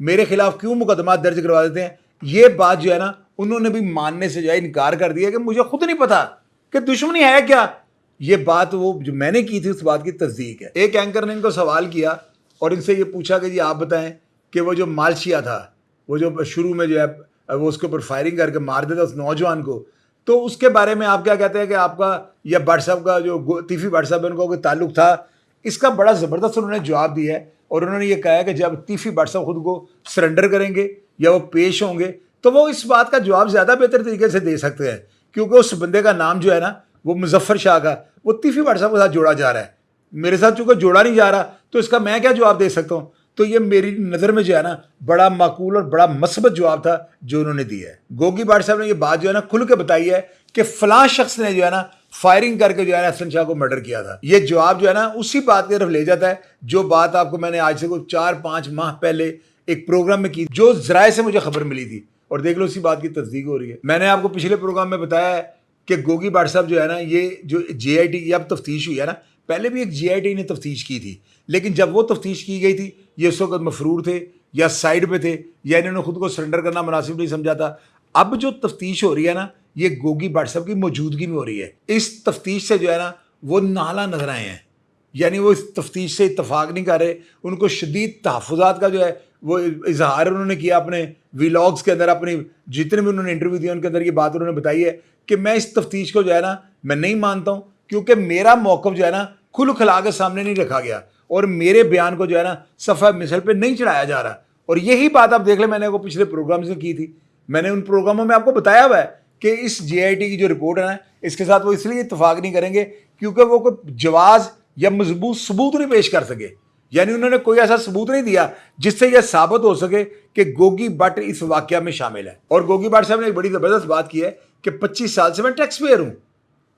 میرے خلاف کیوں مقدمات درج کروا دیتے ہیں. یہ بات جو ہے نا انہوں نے بھی ماننے سے جو ہے انکار کر دیا کہ مجھے خود نہیں پتا کہ دشمنی ہے کیا. یہ بات وہ جو میں نے کی تھی اس بات کی تصدیق ہے. ایک اینکر نے ان کو سوال کیا اور ان سے یہ پوچھا کہ جی آپ بتائیں کہ وہ جو مالشیا تھا, وہ جو شروع میں جو ہے وہ اس کے اوپر فائرنگ کر کے مار دیتا اس نوجوان کو, تو اس کے بارے میں آپ کیا کہتے ہیں کہ آپ کا یا بٹ صاحب کا جو تیفی بٹ صاحب ان کا کوئی تعلق تھا. اس کا بڑا زبردست انہوں نے جواب دیا ہے اور انہوں نے یہ کہا ہے کہ جب تیفی بٹ صاحب خود کو سرنڈر کریں گے یا وہ پیش ہوں گے تو وہ اس بات کا جواب زیادہ بہتر طریقے سے دے سکتے ہیں, کیونکہ اس بندے کا نام جو ہے نا وہ مظفر شاہ کا وہ تیفی بٹ صاحب کے ساتھ جوڑا جا رہا ہے. میرے ساتھ چونکہ جوڑا نہیں جا رہا تو اس کا میں کیا جواب دے سکتا ہوں. تو یہ میری نظر میں جو ہے نا بڑا معقول اور بڑا مثبت جواب تھا جو انہوں نے دیا ہے. گوگی بٹ صاحب نے یہ بات جو ہے نا کھل کے بتائی ہے کہ فلاں شخص نے جو ہے نا فائرنگ کر کے جو ہے نا حسن شاہ کو مرڈر کیا تھا. یہ جواب جو ہے نا اسی بات کی طرف لے جاتا ہے جو بات آپ کو میں نے آج سے کوئی 4-5 ماہ پہلے ایک پروگرام میں کی, جو ذرائع سے مجھے خبر ملی تھی, اور دیکھ لو اسی بات کی تصدیق ہو رہی ہے. میں نے آپ کو پچھلے پروگرام میں بتایا ہے کہ گوگی بٹ صاحب جو ہے نا یہ جو جے آئی ٹی کی اب تفتیش ہوئی ہے نا, پہلے بھی ایک جے آئی ٹی نے تفتیش کی تھی, لیکن جب وہ تفتیش کی گئی تھی یہ اس وقت مفرور تھے یا سائڈ پہ تھے یا انہوں نے خود کو سرنڈر کرنا مناسب نہیں سمجھا تھا. اب جو تفتیش ہو رہی ہے نا یہ گوگی بٹ صاحب کی موجودگی میں ہو رہی ہے. اس تفتیش سے جو ہے نا وہ نالا نظر آئے ہیں, یعنی وہ اس تفتیش سے اتفاق نہیں کر رہے. ان کو شدید تحفظات کا جو ہے وہ اظہار انہوں نے کیا اپنے ویلاگس کے اندر, اپنی جتنے بھی انہوں نے انٹرویو دیے ان کے اندر یہ بات انہوں نے بتائی ہے کہ میں اس تفتیش کو جو ہے نا میں نہیں مانتا ہوں, کیونکہ میرا موقف جو ہے نا کھل کھلا کے سامنے نہیں رکھا گیا اور میرے بیان کو جو ہے نا صفحہ مثل پہ نہیں چڑھایا جا رہا. اور یہی بات آپ دیکھ لیں میں نے وہ پچھلے پروگرام سے کی تھی. میں نے ان پروگراموں میں آپ کو بتایا ہوا ہے کہ اس جے آئی ٹی کی جو رپورٹ ہے نا اس کے ساتھ وہ اس لیے اتفاق نہیں کریں گے کیونکہ وہ کوئی جواز یا مضبوط ثبوت نہیں پیش کر سکے. یعنی انہوں نے کوئی ایسا ثبوت نہیں دیا جس سے یہ ثابت ہو سکے کہ گوگی بٹ اس واقعہ میں شامل ہے. اور گوگی بٹ صاحب نے ایک بڑی زبردست بات کی ہے کہ 25 سال سے میں ٹیکس پیئر ہوں.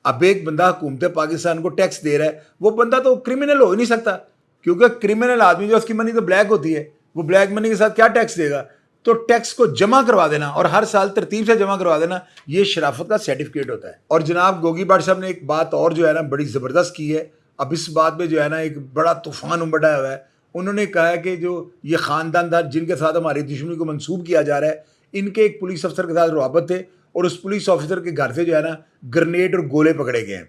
اب ایک بندہ حکومت پاکستان کو ٹیکس دے رہا ہے, وہ بندہ تو کرمنل ہو ہی نہیں سکتا, کیونکہ کرمنل آدمی جو اس کی منی تو بلیک ہوتی ہے, وہ بلیک منی کے ساتھ کیا ٹیکس دے گا. تو ٹیکس کو جمع کروا دینا اور ہر سال ترتیب سے جمع کروا دینا یہ شرافت کا سرٹیفکیٹ ہوتا ہے. اور جناب گوگی بٹ صاحب نے ایک بات اور جو ہے نا بڑی زبردست کی ہے. اب اس بات میں جو ہے نا ایک بڑا طوفان امڑا ہوا ہے. انہوں نے کہا ہے کہ جو یہ خاندان تھا جن کے ساتھ ہماری دشمنی کو منسوب کیا جا رہا ہے, ان کے ایک پولیس افسر کے ساتھ روابط تھے اور اس پولیس آفیسر کے گھر سے جو ہے نا گرنیڈ اور گولے پکڑے گئے ہیں.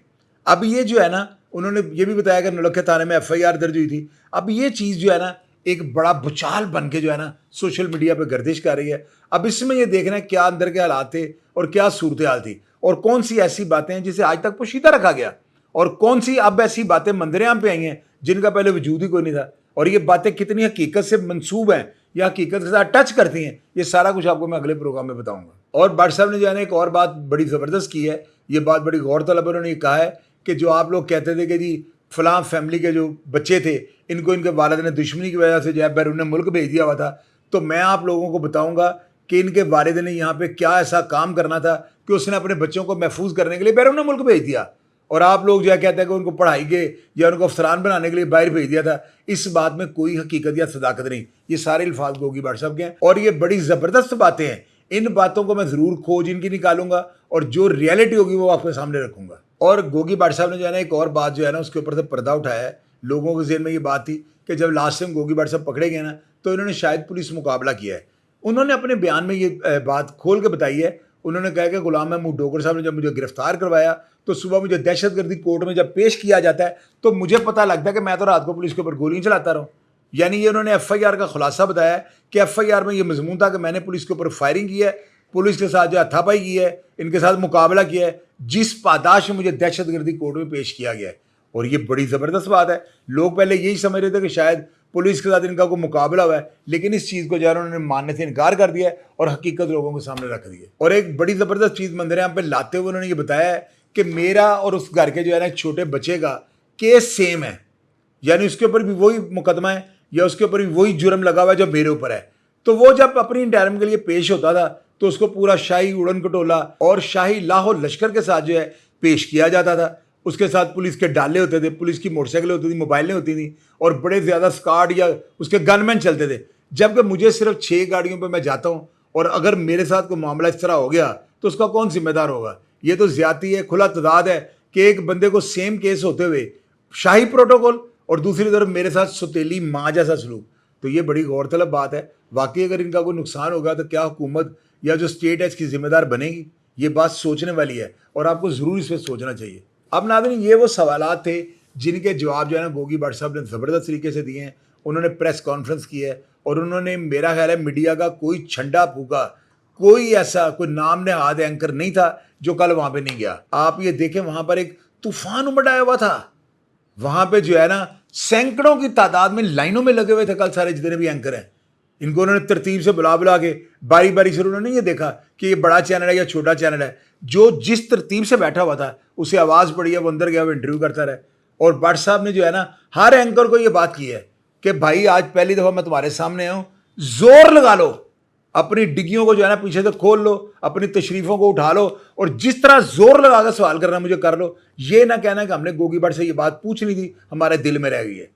اب یہ جو ہے نا انہوں نے یہ بھی بتایا کہ نولکھے تھانے میں ایف آئی آر درج ہوئی تھی. اب یہ چیز جو ہے نا ایک بڑا بچال بن کے جو ہے نا سوشل میڈیا پہ گردش کر رہی ہے. اب اس میں یہ دیکھنا ہے کیا اندر کے حالات تھے اور کیا صورتحال تھی اور کون سی ایسی باتیں ہیں جسے آج تک پوشیدہ رکھا گیا اور کون سی اب ایسی باتیں منظر عام پہ آئی ہیں جن کا پہلے وجود ہی کوئی نہیں تھا, اور یہ باتیں کتنی حقیقت سے منسوب ہیں یا حقیقت کے ساتھ ٹچ کرتی ہیں. یہ سارا کچھ آپ کو میں اگلے پروگرام میں بتاؤں گا. اور بٹ صاحب نے جو ہے نا ایک اور بات بڑی زبردست کی ہے, یہ بات بڑی غور طلب ہے. انہوں نے یہ کہا ہے کہ جو آپ لوگ کہتے تھے کہ جی فلاں فیملی کے جو بچے تھے ان کو ان کے والد نے دشمنی کی وجہ سے جو ہے بیرون ملک بھیج دیا ہوا تھا, تو میں آپ لوگوں کو بتاؤں گا کہ ان کے والد نے یہاں پہ کیا ایسا کام کرنا تھا کہ اس نے اپنے بچوں کو محفوظ کرنے کے لیے بیرون ملک بھیج دیا, اور آپ لوگ جو ہے کہتے ہیں کہ ان کو پڑھائی کے یا ان کو افسران بنانے کے لیے باہر بھیج دیا تھا. اس بات میں کوئی حقیقت یا صداقت نہیں. یہ سارے الفاظ گوگی بٹ صاحب کے ہیں اور یہ بڑی زبردست باتیں ہیں. ان باتوں کو میں ضرور کھوج ان کی نکالوں گا اور جو ریئلٹی ہوگی وہ آپ کے سامنے رکھوں گا. اور گوگی بٹ صاحب نے جو ہے نا ایک اور بات جو ہے نا اس کے اوپر سے پردہ اٹھایا ہے. لوگوں کے ذہن میں یہ بات تھی کہ جب لاسٹ ٹائم گوگی بٹ صاحب پکڑے گئے نا تو انہوں نے شاید پولیس مقابلہ کیا ہے. انہوں نے اپنے بیان میں یہ بات کھول کے بتائی ہے. انہوں نے کہا کہ غلام محمود ڈوگر صاحب نے جب مجھے گرفتار کروایا تو صبح مجھے دہشت گردی کورٹ میں جب پیش کیا جاتا ہے تو مجھے پتہ لگتا ہے کہ میں تو رات کو پولیس کے اوپر گولیاں چلاتا رہا ہوں. یعنی یہ انہوں نے ایف آئی آر کا خلاصہ بتایا ہے کہ ایف آئی آر میں یہ مضمون تھا کہ میں نے پولیس کے اوپر فائرنگ کی ہے, پولیس کے ساتھ جو ہاتھا پائی کی ہے, ان کے ساتھ مقابلہ کیا ہے, جس پاداش میں مجھے دہشت گردی کورٹ میں پیش کیا گیا ہے. اور یہ بڑی زبردست بات ہے. لوگ پہلے یہی سمجھ رہے تھے کہ شاید پولیس کے ساتھ ان کا کوئی مقابلہ ہوا ہے, لیکن اس چیز کو جو ہے انہوں نے ماننے سے انکار کر دیا ہے اور حقیقت لوگوں کے سامنے رکھ دی ہے. اور ایک بڑی زبردست چیز منظر عام پہ لاتے ہوئے انہوں نے یہ بتایا ہے کہ میرا اور اس گھر کے جو ہے نا چھوٹے بچے کا کیس سیم ہے, یعنی اس کے اوپر بھی وہی مقدمہ ہے یا اس کے اوپر بھی وہی جرم لگا ہوا ہے جو میرے اوپر ہے. تو وہ جب اپنی انٹرم کے لیے پیش ہوتا تھا تو اس کو پورا شاہی اڑن کٹولا اور شاہی لاہور لشکر کے ساتھ جو ہے پیش کیا جاتا تھا. اس کے ساتھ پولیس کے ڈالے ہوتے تھے, پولیس کی موٹر سائیکلیں ہوتی تھیں, موبائلیں ہوتی تھیں اور بڑے زیادہ سکاڈ یا اس کے گن مین چلتے تھے. جبکہ مجھے صرف 6 گاڑیوں پہ میں جاتا ہوں اور اگر میرے ساتھ کوئی معاملہ اس طرح ہو گیا تو اس کا کون ذمہ دار ہوگا؟ یہ تو زیادتی ہے, کھلا تضاد ہے کہ ایک بندے کو سیم کیس ہوتے ہوئے شاہی پروٹوکول اور دوسری طرف میرے ساتھ ستیلی ماں جیسا سلوک. تو یہ بڑی غور طلب بات ہے. واقعی اگر ان کا کوئی نقصان ہوگا تو کیا حکومت یا جو اسٹیٹ ہے اس کی ذمہ دار بنے گی؟ یہ بات سوچنے والی ہے اور آپ کو ضرور اس پہ سوچنا چاہیے. اب ناظرین یہ وہ سوالات تھے جن کے جواب جو ہے نا گوگی بٹ صاحب نے زبردست طریقے سے دیے ہیں. انہوں نے پریس کانفرنس کی ہے اور انہوں نے میرا خیال ہے میڈیا کا کوئی چھنڈا پھونکا، کوئی ایسا کوئی نام نہاد اینکر نہیں تھا جو کل وہاں پہ نہیں گیا. آپ یہ دیکھیں وہاں پر ایک طوفان امڑ ہوا تھا. وہاں پہ جو ہے نا سینکڑوں کی تعداد میں لائنوں میں لگے ہوئے تھے کل سارے جتنے بھی اینکر ہیں. ان کو انہوں نے ترتیب سے بلا کے باری باری سے انہوں نے یہ دیکھا کہ یہ بڑا چینل ہے یا چھوٹا چینل ہے. جو جس ترتیب سے بیٹھا ہوا تھا اسے آواز پڑی ہے، وہ اندر گیا، وہ انٹرویو کرتا رہے. اور بٹ صاحب نے جو ہے نا ہر اینکر کو یہ بات کی ہے کہ بھائی آج پہلی دفعہ میں تمہارے سامنے آیا ہوں، زور لگا لو، اپنی ڈگیوں کو جو ہے نا پیچھے سے کھول لو، اپنی تشریفوں کو اٹھا لو اور جس طرح زور لگا کر سوال کرنا مجھے کر لو. یہ نہ کہنا کہ ہم نے گوگی بٹ سے یہ بات پوچھنی تھی، ہمارے دل میں رہ گئی ہے.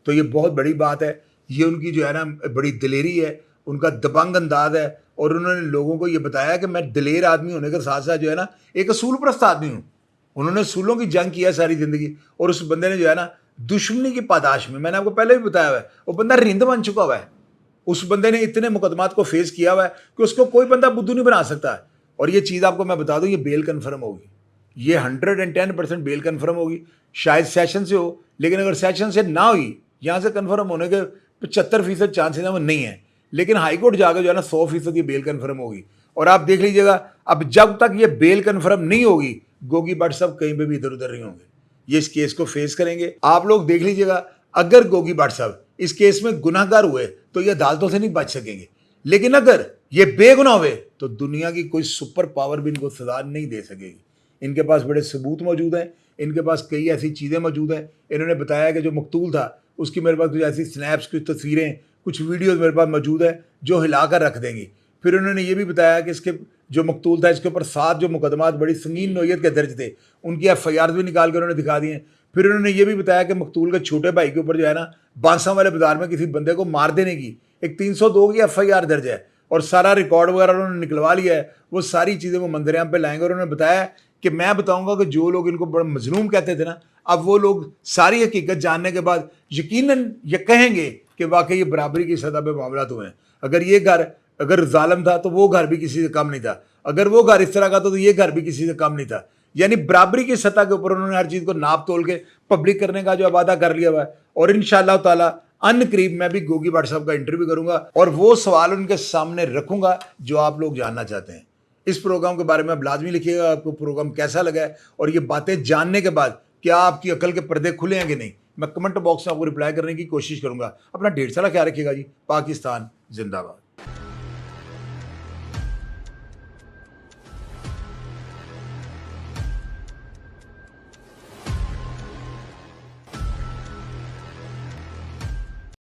تو یہ بہت بڑی بات ہے. یہ ان کی جو ہے نا بڑی دلیری ہے، ان کا دبنگ انداز ہے. اور انہوں نے لوگوں کو یہ بتایا کہ میں دلیر آدمی ہونے کے ساتھ ساتھ جو ہے نا ایک اصول پرست آدمی ہوں. انہوں نے اصولوں کی جنگ کیا ساری زندگی. اور اس بندے نے جو ہے نا دشمنی کی پاداش میں نے آپ کو پہلے بھی بتایا ہوا ہے وہ بندہ رند بن چکا ہوا ہے. اس بندے نے اتنے مقدمات کو فیس کیا ہوا ہے کہ اس کو کوئی بندہ بدھو نہیں بنا سکتا. اور یہ چیز آپ کو میں بتا دوں، یہ بیل کنفرم ہوگی، یہ 110% بیل کنفرم ہوگی. شاید سیشن سے ہو، لیکن اگر سیشن سے نہ ہوئی، یہاں سے کنفرم ہونے کے 75% چانسز ہیں وہ نہیں ہیں، لیکن ہائی کورٹ جا کے جو ہے نا 100% یہ بیل کنفرم ہوگی. اور آپ دیکھ لیجیے گا اب جب تک یہ بیل کنفرم نہیں ہوگی گوگی بٹ صاحب کہیں پہ بھی ادھر ادھر نہیں ہوں گے. یہ اس کیس کو فیس کریں گے. آپ لوگ دیکھ لیجیے گا اگر گوگی بٹ صاحب اس کیس میں گناہ گار ہوئے تو یہ عدالتوں سے نہیں بچ سکیں گے، لیکن اگر یہ بے گناہ ہوئے تو دنیا کی کوئی سپر پاور بھی ان کو سزا نہیں دے سکے گی. ان کے پاس بڑے ثبوت موجود ہیں، ان کے پاس کئی ایسی چیزیں موجود ہیں. انہوں نے بتایا کہ جو مقتول تھا اس کی میرے پاس کچھ ایسی سنیپس، کچھ تصویریں، کچھ ویڈیوز میرے پاس موجود ہیں جو ہلا کر رکھ دیں گی. پھر انہوں نے یہ بھی بتایا کہ اس کے جو مقتول تھا اس کے اوپر 7 جو مقدمات بڑی سنگین نوعیت کے درج تھے، ان کی ایف آئی آر بھی نکال کے انہوں نے دکھا دی ہیں. پھر انہوں نے یہ بھی بتایا کہ مقتول کے چھوٹے بھائی کے اوپر جو ہے نا بانساں والے بازار میں کسی بندے کو مار دینے کی ایک 302 کی ایف آئی آر درج ہے اور سارا ریکارڈ وغیرہ انہوں نے نکلوا لیا ہے. وہ ساری چیزیں وہ منظر عام پہ لائیں گے. اور انہوں نے بتایا کہ میں بتاؤں گا کہ جو لوگ ان کو بڑا مظلوم کہتے تھے نا، اب وہ لوگ ساری حقیقت جاننے کے بعد یقیناً یہ کہیں گے کہ واقعی یہ برابری کی سطح پہ معاملات ہوئے ہیں. اگر ظالم تھا تو وہ گھر بھی کسی سے کم نہیں تھا، اگر وہ گھر اس طرح کا تھا تو یہ گھر بھی کسی سے کم نہیں تھا. یعنی برابری کی سطح کے اوپر انہوں نے ہر چیز کو ناپ تول کے پبلک کرنے کا جو وعدہ کر لیا ہوا ہے. اور انشاءاللہ تعالی ان قریب میں بھی گوگی بٹ صاحب کا انٹرویو کروں گا اور وہ سوال ان کے سامنے رکھوں گا جو آپ لوگ جاننا چاہتے ہیں. اس پروگرام کے بارے میں اب لازمی لکھیے گا آپ کو پروگرام کیسا لگا ہے اور یہ باتیں جاننے کے بعد کیا آپ کی عقل کے پردے کھلے ہیں کہ نہیں. میں کمنٹ باکس میں آپ کو رپلائی کرنے کی کوشش کروں گا. اپنا ڈھیر سارا خیال رکھیے گا جی. پاکستان زندہ باد.